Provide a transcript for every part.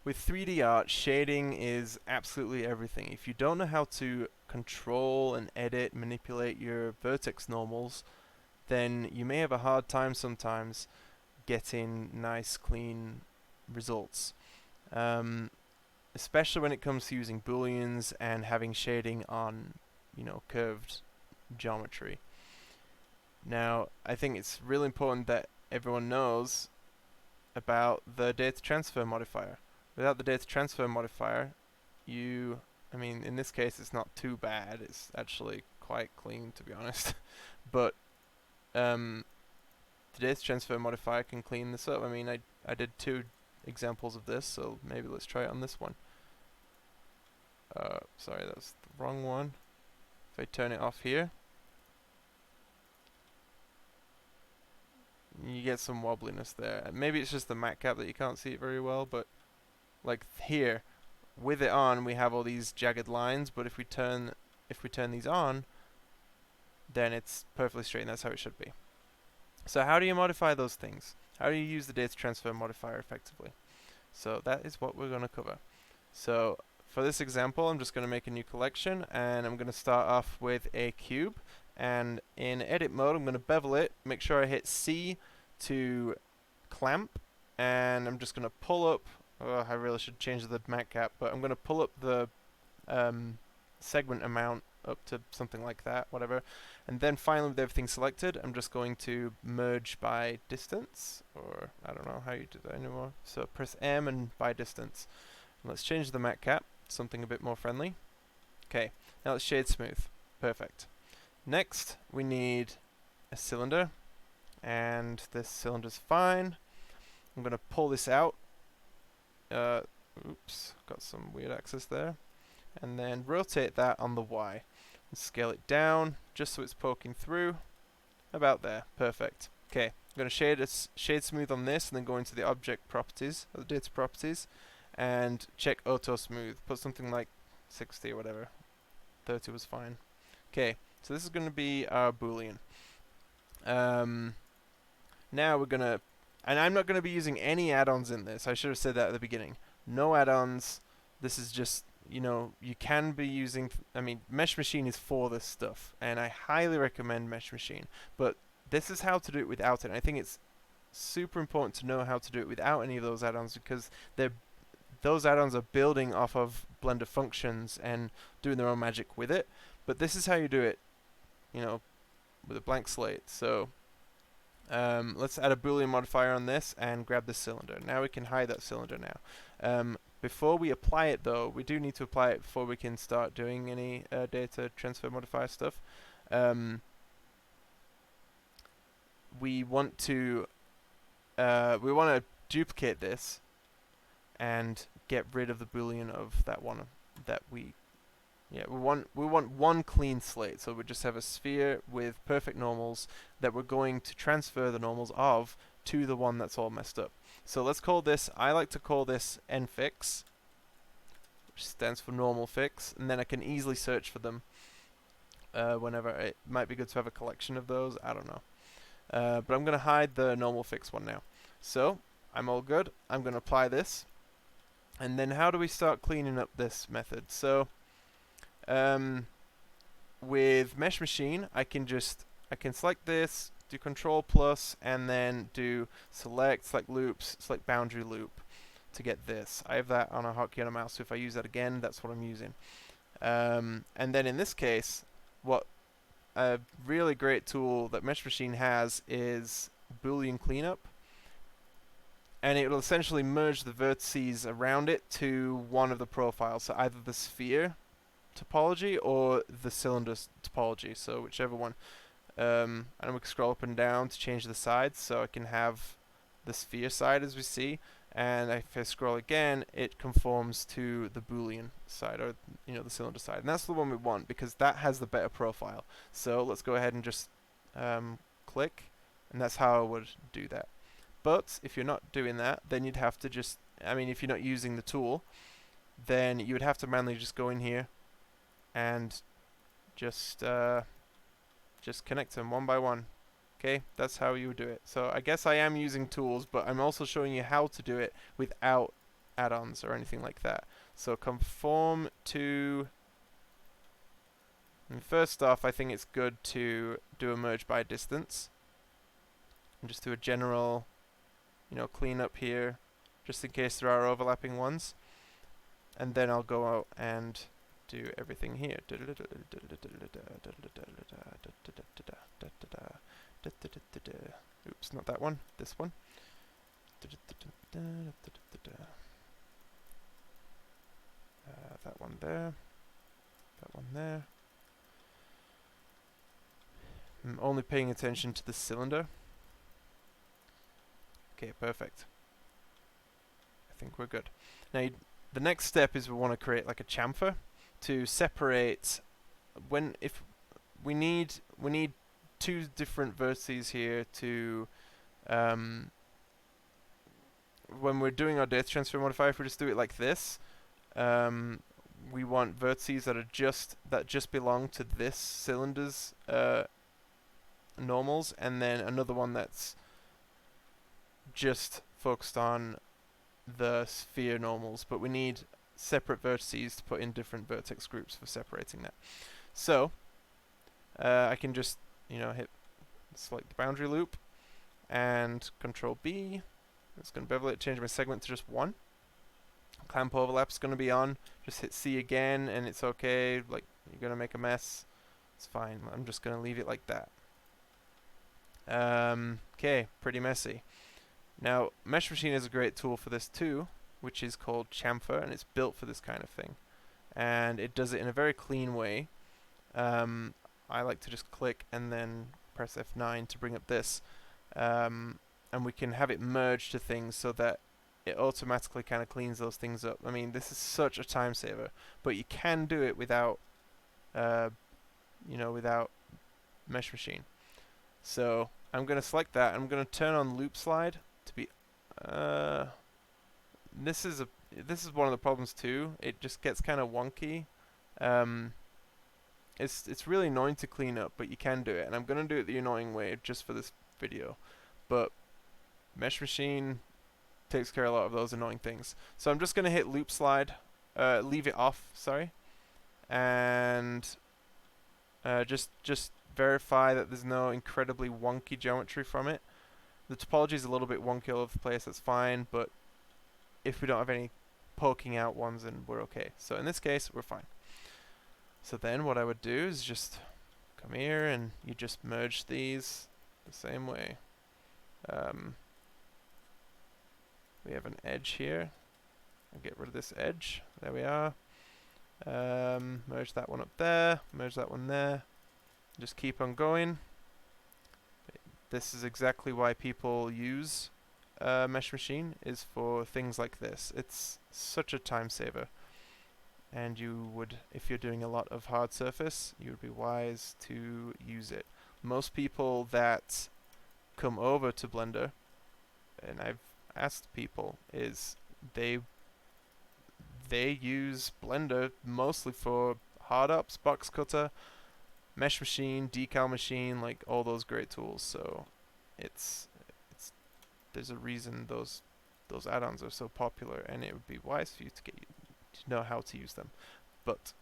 With 3D art, shading is absolutely everything. If you don't know how to control and edit, manipulate your vertex normals, then you may have a hard time sometimes getting nice, clean results. Um, Especially when it comes to using booleans and having shading on, curved geometry. Now, I think it's really important that everyone knows about the data transfer modifier. Without the data transfer modifier, in this case, it's not too bad. It's actually quite clean, to be honest. But um, the data transfer modifier can clean this up. I did 2 examples of this, so maybe let's try it on this one. Sorry, that's the wrong one. If I turn it off here, you get some wobbliness there. Maybe it's just the matcap that you can't see it very well, but like here, with it on, we have all these jagged lines, but if we turn these on, then it's perfectly straight, and that's how it should be. So how do you modify those things? How do you use the data transfer modifier effectively? So that is what we're going to cover. So for this example, I'm just going to make a new collection, and I'm going to start off with a cube. And in edit mode, I'm going to bevel it, make sure I hit C to clamp, and I'm just going to pull up. Oh, I really should change the matcap, but I'm going to pull up the segment amount up to something like that, whatever. And then finally, with everything selected, I'm just going to merge by distance, or I don't know how you do that anymore. So press M and by distance. And let's change the matcap, something a bit more friendly. Okay, now let's shade smooth. Perfect. Next, we need a cylinder, and this cylinder's fine. I'm going to pull this out. Oops, got some weird axis there. And then rotate that on the Y. And scale it down, just so it's poking through. About there. Perfect. Okay, I'm going to shade smooth on this, and then go into the object properties, or the data properties, and check auto smooth. Put something like 60 or whatever. 30 was fine. Okay, so this is going to be our Boolean. Now we're going to, and I'm not going to be using any add-ons in this. I should have said that at the beginning. No add-ons. This is just, you can be using, Mesh Machine is for this stuff, and I highly recommend Mesh Machine. But this is how to do it without it. And I think it's super important to know how to do it without any of those add-ons, because those add-ons are building off of Blender functions and doing their own magic with it. But this is how you do it, with a blank slate. So let's add a Boolean modifier on this and grab the cylinder. Now we can hide that cylinder now. Before we apply it, though, we do need to apply it before we can start doing any data transfer modifier stuff. We want to duplicate this and get rid of the Boolean of that one that we want one clean slate. So we just have a sphere with perfect normals that we're going to transfer the normals of to the one that's all messed up. So let's call this, I like to call this nfix, which stands for normal fix, and then I can easily search for them whenever. It might be good to have a collection of those, I don't know. But I'm going to hide the normal fix one now. So I'm all good. I'm going to apply this. And then how do we start cleaning up this method? So with Mesh Machine, I can select this, do Control plus, and then do select loops, select boundary loop to get this. I have that on a hotkey on a mouse, so if I use that again, that's what I'm using. And then in this case, what a really great tool that Mesh Machine has is Boolean Cleanup. And it will essentially merge the vertices around it to one of the profiles, so either the sphere topology or the cylinder topology, so whichever one. And we can scroll up and down to change the sides, so I can have the sphere side as we see, and if I scroll again, it conforms to the Boolean side, or the cylinder side, and that's the one we want because that has the better profile. So let's go ahead and just click, and that's how I would do that. But if you're not doing that, then you'd have to just, if you're not using the tool, then you would have to manually just go in here and just connect them one by one. Okay, that's how you would do it. So I guess I am using tools, but I'm also showing you how to do it without add-ons or anything like that. So conform to... And first off, I think it's good to do a merge by distance. And just do a general, cleanup here, just in case there are overlapping ones. And then I'll go out and do everything here. Oops, not that one, this one. That one there. That one there. I'm only paying attention to the cylinder. Okay, perfect. I think we're good. Now, the next step is we want to create like a chamfer to separate if we need two different vertices here to when we're doing our data transfer modifier. If we just do it like this, we want vertices that just belong to this cylinder's normals, and then another one that's just focused on the sphere normals, but we need separate vertices to put in different vertex groups for separating that. So I can just hit select the boundary loop and Control B. It's going to bevel it, change my segment to just 1. Clamp overlap's going to be on. Just hit C again and it's okay. Like, you're going to make a mess, it's fine. I'm just going to leave it like that. Okay, pretty messy. Now, Mesh Machine is a great tool for this too, which is called chamfer, and it's built for this kind of thing. And it does it in a very clean way. I like to just click and then press F9 to bring up this. And we can have it merge to things so that it automatically kind of cleans those things up. I mean, this is such a time saver, but you can do it without, without Mesh Machine. So I'm going to select that. I'm going to turn on loop slide to be. This is one of the problems too. It just gets kind of wonky. It's really annoying to clean up, but you can do it, and I'm going to do it the annoying way just for this video. But Mesh Machine takes care of a lot of those annoying things. So I'm just going to hit loop slide, leave it off, sorry, and just verify that there's no incredibly wonky geometry from it. The topology is a little bit wonky all over the place, that's fine, but if we don't have any poking out ones, then we're okay. So in this case, we're fine. So then what I would do is just come here and you just merge these the same way. We have an edge here. I'll get rid of this edge. There we are. Merge that one up there. Merge that one there. Just keep on going. This is exactly why people use Mesh Machine, is for things like this. It's such a time saver. And you would, if you're doing a lot of hard surface, you would be wise to use it. Most people that come over to Blender, and I've asked people, is they use Blender mostly for hard ups, box cutter, Mesh Machine, decal machine, like all those great tools. So there's a reason those add-ons are so popular, and it would be wise for you to know how to use them. But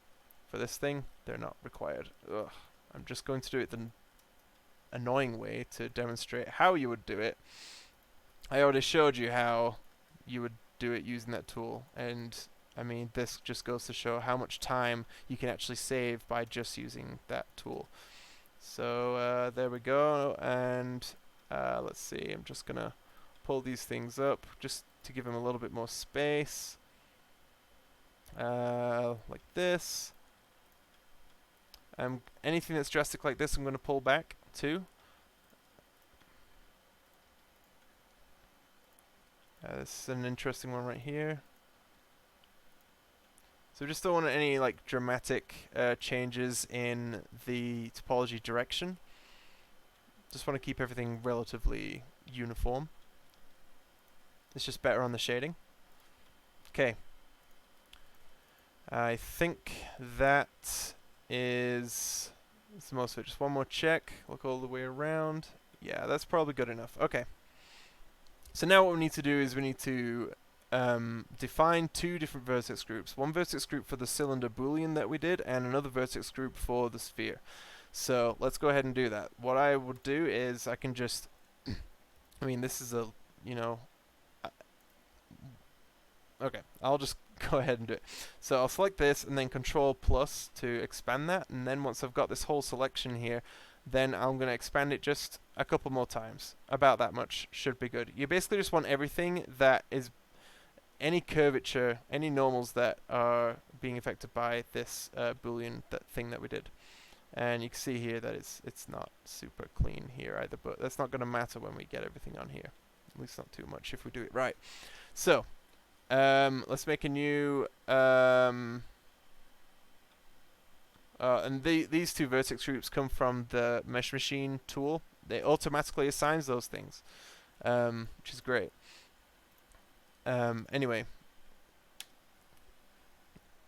for this thing, they're not required. Ugh. I'm just going to do it the annoying way to demonstrate how you would do it. I already showed you how you would do it using that tool, and I mean, this just goes to show how much time you can actually save by just using that tool. So there we go, and let's see, I'm just gonna pull these things up just to give them a little bit more space, like this. Anything that's drastic like this I'm going to pull back too. This is an interesting one right here. So we just don't want any like dramatic changes in the topology direction. Just want to keep everything relatively uniform. It's just better on the shading. Okay. I think that is the most of it. Just one more check. Look all the way around. Yeah, that's probably good enough. Okay. So now what we need to do is we need to define two different vertex groups. One vertex group for the cylinder Boolean that we did, and another vertex group for the sphere. So let's go ahead and do that. What I would do is I can just, I mean, this is a, you know, okay, I'll just go ahead and do it. So I'll select this and then Control plus to expand that, and then once I've got this whole selection here, then I'm going to expand it just a couple more times. About that much should be good. You basically just want everything that is any curvature, any normals that are being affected by this Boolean thing that we did. And you can see here that it's not super clean here either, but that's not going to matter when we get everything on here. At least not too much if we do it right. So, let's make a new... and these two vertex groups come from the Mesh Machine tool. They automatically assigns those things, which is great. Anyway,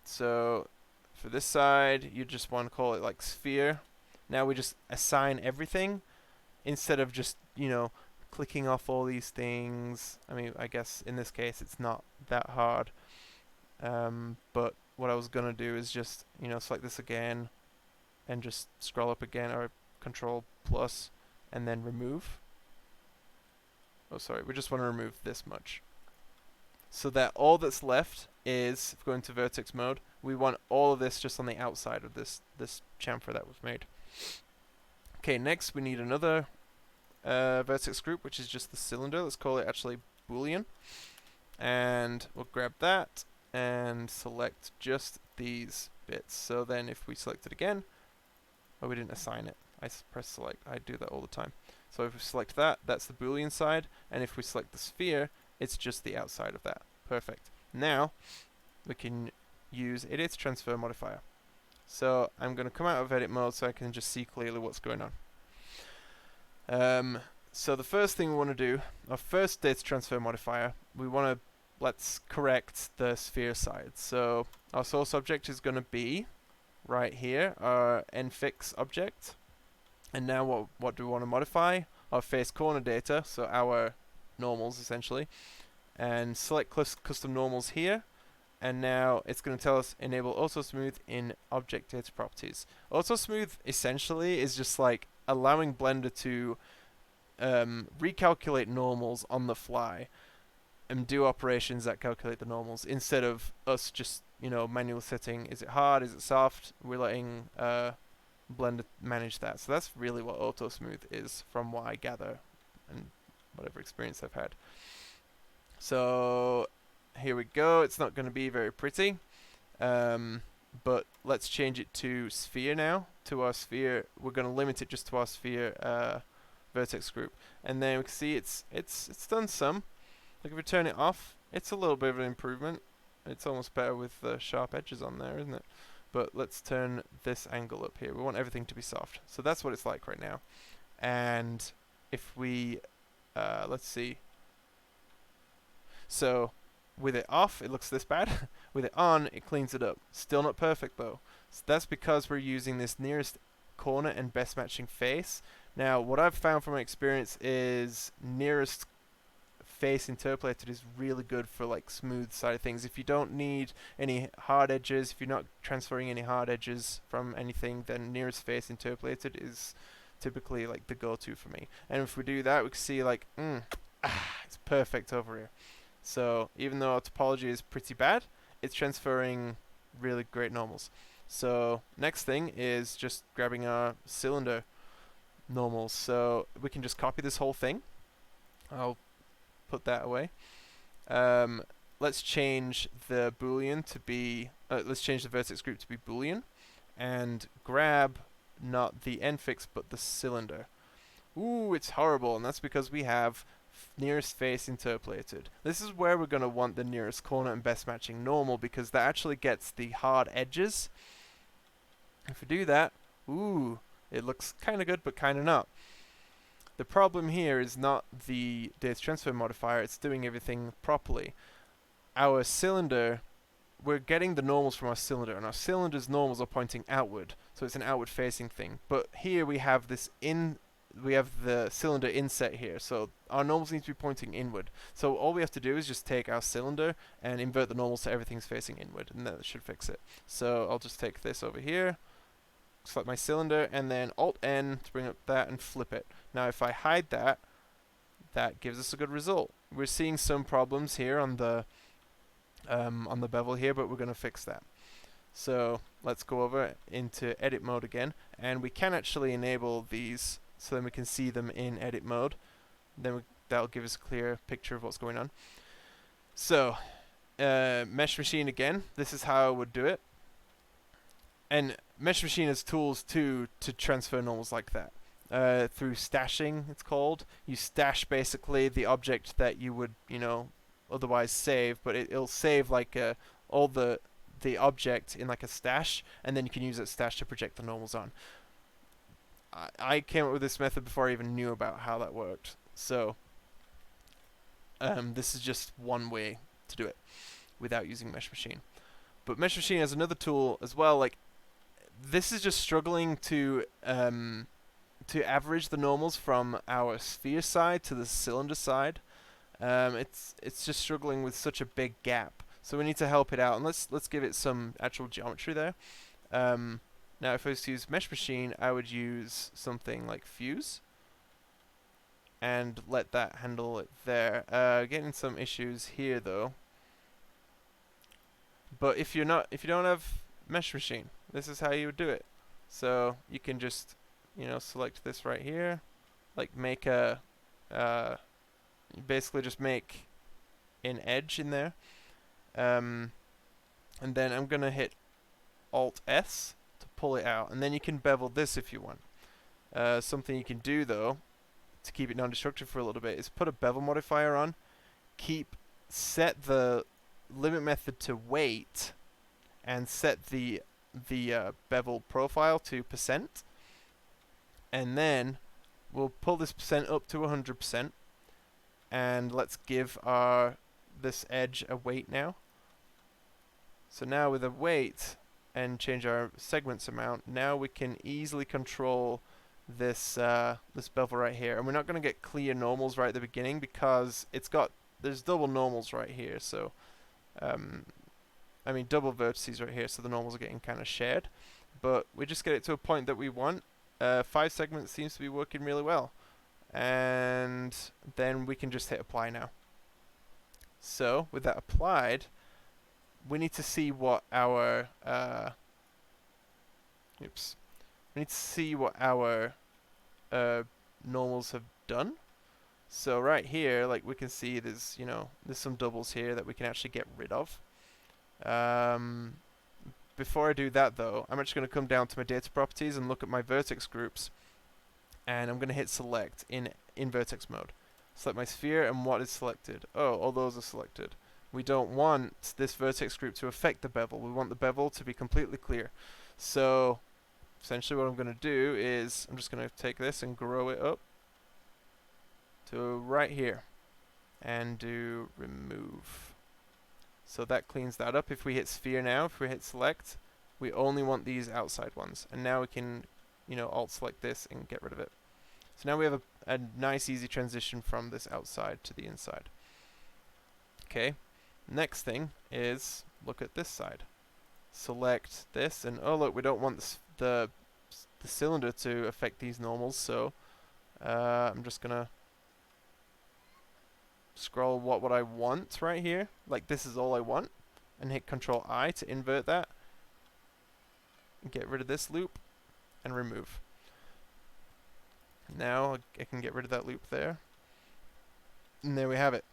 so for this side, you just want to call it like sphere. Now we just assign everything instead of just, you know, clicking off all these things. I mean, I guess in this case it's not that hard. But what I was going to do is just, you know, select this again and just scroll up again, or Control plus and then remove. Oh, sorry, we just want to remove this much. So that all that's left is, if we go into vertex mode, we want all of this just on the outside of this chamfer that we've made. Okay, next we need another vertex group, which is just the cylinder. Let's call it actually Boolean. And we'll grab that and select just these bits. So then if we select it again, oh, we didn't assign it. I press select. I do that all the time. So if we select that, that's the Boolean side. And if we select the sphere, it's just the outside of that. Perfect. Now we can use Edit Transfer Modifier. So I'm going to come out of edit mode so I can just see clearly what's going on. So the first thing we want to do, our first data transfer modifier, we want to, let's correct the sphere side. So our source object is going to be right here, our nfix object. And now what do we want to modify? Our face corner data, so our normals essentially. And select custom normals here. And now it's going to tell us enable auto smooth in object data properties. Auto smooth essentially is just like allowing Blender to recalculate normals on the fly and do operations that calculate the normals instead of us just, you know, manual setting. Is it hard? Is it soft? We're letting Blender manage that. So that's really what auto smooth is, from what I gather and whatever experience I've had. So here we go. It's not going to be very pretty, but let's change it to sphere now. To our sphere, we're going to limit it just to our sphere vertex group, and then we can see it's done some. Like if we turn it off, it's a little bit of an improvement. It's almost better with the sharp edges on there, isn't it? But let's turn this angle up here. We want everything to be soft, so that's what it's like right now. And if we let's see. So with it off, it looks this bad. With it on, it cleans it up. Still not perfect though. So that's because we're using this nearest corner and best matching face. Now, what I've found from my experience is nearest face interpolated is really good for like smooth side of things. If you don't need any hard edges, if you're not transferring any hard edges from anything, then nearest face interpolated is typically like the go-to for me. And if we do that, we can see like, it's perfect over here. So even though our topology is pretty bad, it's transferring really great normals. So next thing is just grabbing our cylinder normals. So we can just copy this whole thing. I'll put that away. Let's change the Boolean to be, let's change the vertex group to be Boolean, and grab not the nfix but the cylinder. Ooh, it's horrible, and that's because we have nearest face interpolated. This is where we're going to want the nearest corner and best matching normal, because that actually gets the hard edges. If we do that, ooh, it looks kind of good but kind of not. The problem here is not the data transfer modifier, it's doing everything properly. Our cylinder, we're getting the normals from our cylinder, and our cylinder's normals are pointing outward, so it's an outward facing thing. But here we have this we have the cylinder inset here, so our normals need to be pointing inward. So all we have to do is just take our cylinder and invert the normals so everything's facing inward, and that should fix it. So I'll just take this over here, select my cylinder, and then Alt-N to bring up that and flip it. Now if I hide that, that gives us a good result. We're seeing some problems here on the bevel here, but we're going to fix that. So let's go over into edit mode again, and we can actually enable these so then we can see them in edit mode. Then that'll give us a clear picture of what's going on. So Mesh Machine again, this is how I would do it. And Mesh Machine has tools too to transfer normals like that. Through stashing, it's called. You stash basically the object that you would, otherwise save, but it'll save like all the object in like a stash, and then you can use that stash to project the normals on. I came up with this method before I even knew about how that worked. So this is just one way to do it without using Mesh Machine. But Mesh Machine has another tool as well. Like this is just struggling to average the normals from our sphere side to the cylinder side. It's just struggling with such a big gap. So we need to help it out, and let's give it some actual geometry there. Now if I was to use Mesh Machine, I would use something like Fuse and let that handle it there. Getting some issues here though. But if you don't have Mesh Machine, this is how you would do it. So you can just select this right here, like make a basically just make an edge in there. And then I'm gonna hit Alt S to pull it out, and then you can bevel this if you want. Something you can do though to keep it non-destructive for a little bit is put a Bevel Modifier on, set the limit method to weight, and set the bevel profile to %, and then we'll pull this % up to 100%, and let's give this edge a weight now. So now with a weight and change our segments amount, now we can easily control this this bevel right here. And we're not going to get clear normals right at the beginning because there's double normals right here. So I mean double vertices right here, so the normals are getting kind of shared. But we just get it to a point that we want. 5 segments seems to be working really well. And then we can just hit apply now. So with that applied, we need to see what our normals have done. So right here, like we can see, there's some doubles here that we can actually get rid of. Before I do that though, I'm actually going to come down to my data properties and look at my vertex groups, and I'm going to hit select in vertex mode. Select my sphere, and what is selected? Oh, all those are selected. We don't want this vertex group to affect the bevel. We want the bevel to be completely clear. So essentially what I'm going to do is I'm just going to take this and grow it up to right here and do remove. So that cleans that up. If we hit sphere now, if we hit select, we only want these outside ones. And now we can, alt select this and get rid of it. So now we have a nice easy transition from this outside to the inside. Okay, next thing is look at this side. Select this, and oh look, we don't want the cylinder to affect these normals, so I'm just gonna scroll what I want right here, like this is all I want, and hit Control I to invert that, and get rid of this loop, and remove. Now I can get rid of that loop there, and there we have it.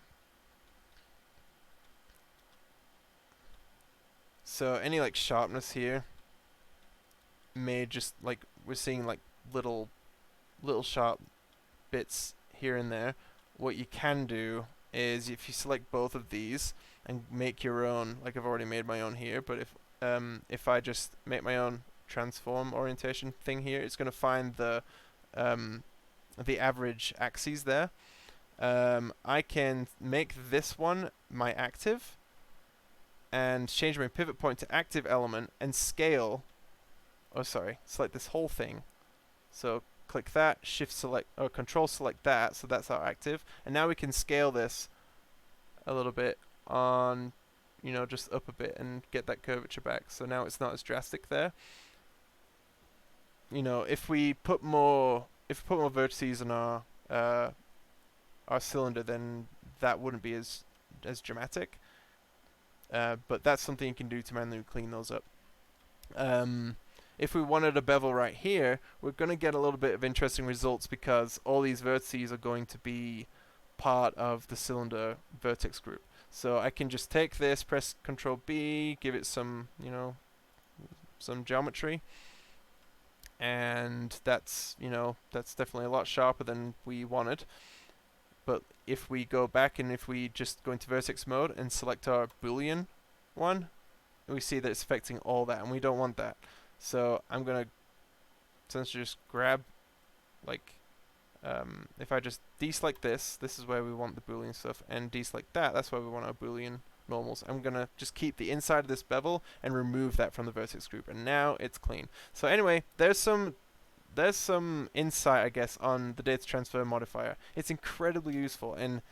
So any like sharpness here may just, like, we're seeing like little sharp bits here and there. What you can do is if you select both of these and make your own, like I've already made my own here, but if I just make my own transform orientation thing here, it's going to find the average axes there. I can make this one my active and change my pivot point to active element and scale. Oh, sorry, select this whole thing. So click that, shift select or control select that, so that's our active. And now we can scale this a little bit on, you know, just up a bit and get that curvature back. So now it's not as drastic there. You know, if we put more vertices on our cylinder, then that wouldn't be as dramatic. But that's something you can do to manually clean those up. If we wanted a bevel right here, we're going to get a little bit of interesting results because all these vertices are going to be part of the cylinder vertex group. So I can just take this, press Ctrl B, give it some, you know, some geometry, and that's, you know, that's definitely a lot sharper than we wanted. But if we go back and if we just go into vertex mode and select our Boolean one, we see that it's affecting all that, and we don't want that. So I'm gonna essentially just grab, like, if I just deselect this is where we want the Boolean stuff, and deselect that, that's where we want our Boolean normals. I'm gonna just keep the inside of this bevel and remove that from the vertex group, and now it's clean. So anyway, there's some insight, I guess, on the data transfer modifier. It's incredibly useful, and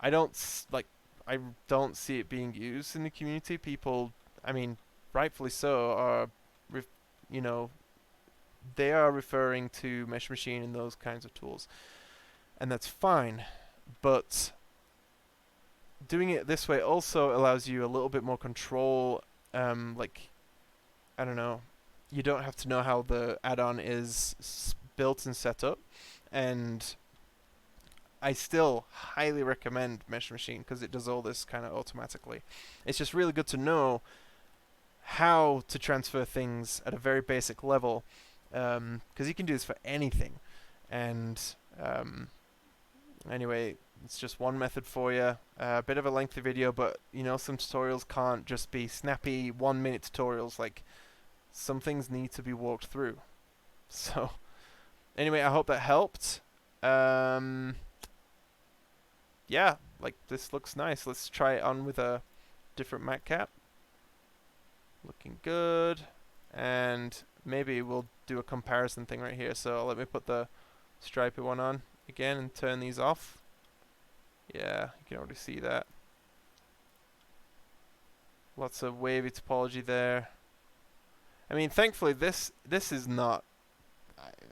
I don't see it being used in the community. People, I mean, rightfully so, are, you know, they are referring to Mesh Machine and those kinds of tools, and that's fine. But doing it this way also allows you a little bit more control. Like, I don't know, you don't have to know how the add-on is built and set up, and I still highly recommend Mesh Machine because it does all this kind of automatically. It's just really good to know how to transfer things at a very basic level, because you can do this for anything. And anyway, it's just one method for you. A bit of a lengthy video, but you know, some tutorials can't just be snappy 1-minute tutorials. Like, some things need to be walked through. So anyway, I hope that helped. Yeah, like, this looks nice. Let's try it on with a different mat cap. Looking good. And maybe we'll do a comparison thing right here. So let me put the stripy one on again and turn these off. Yeah, you can already see that. Lots of wavy topology there. I mean, thankfully this is not,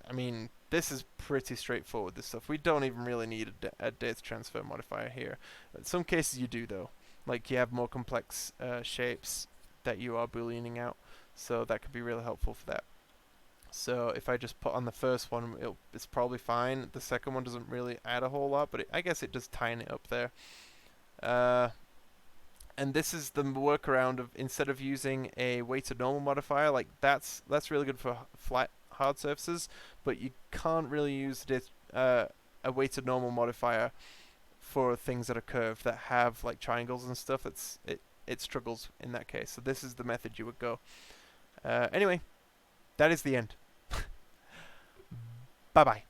I mean, this is pretty straightforward, this stuff. We don't even really need a data transfer modifier here. In some cases you do, though. Like, you have more complex shapes that you are booleaning out, so that could be really helpful for that. So if I just put on the first one, it's probably fine. The second one doesn't really add a whole lot, but I guess it does tighten it up there. And this is the workaround of, instead of using a weighted normal modifier, like that's really good for flat hard surfaces, but you can't really use a weighted normal modifier for things that are curved, that have like triangles and stuff. It struggles in that case. So this is the method you would go. Anyway, that is the end. Bye bye.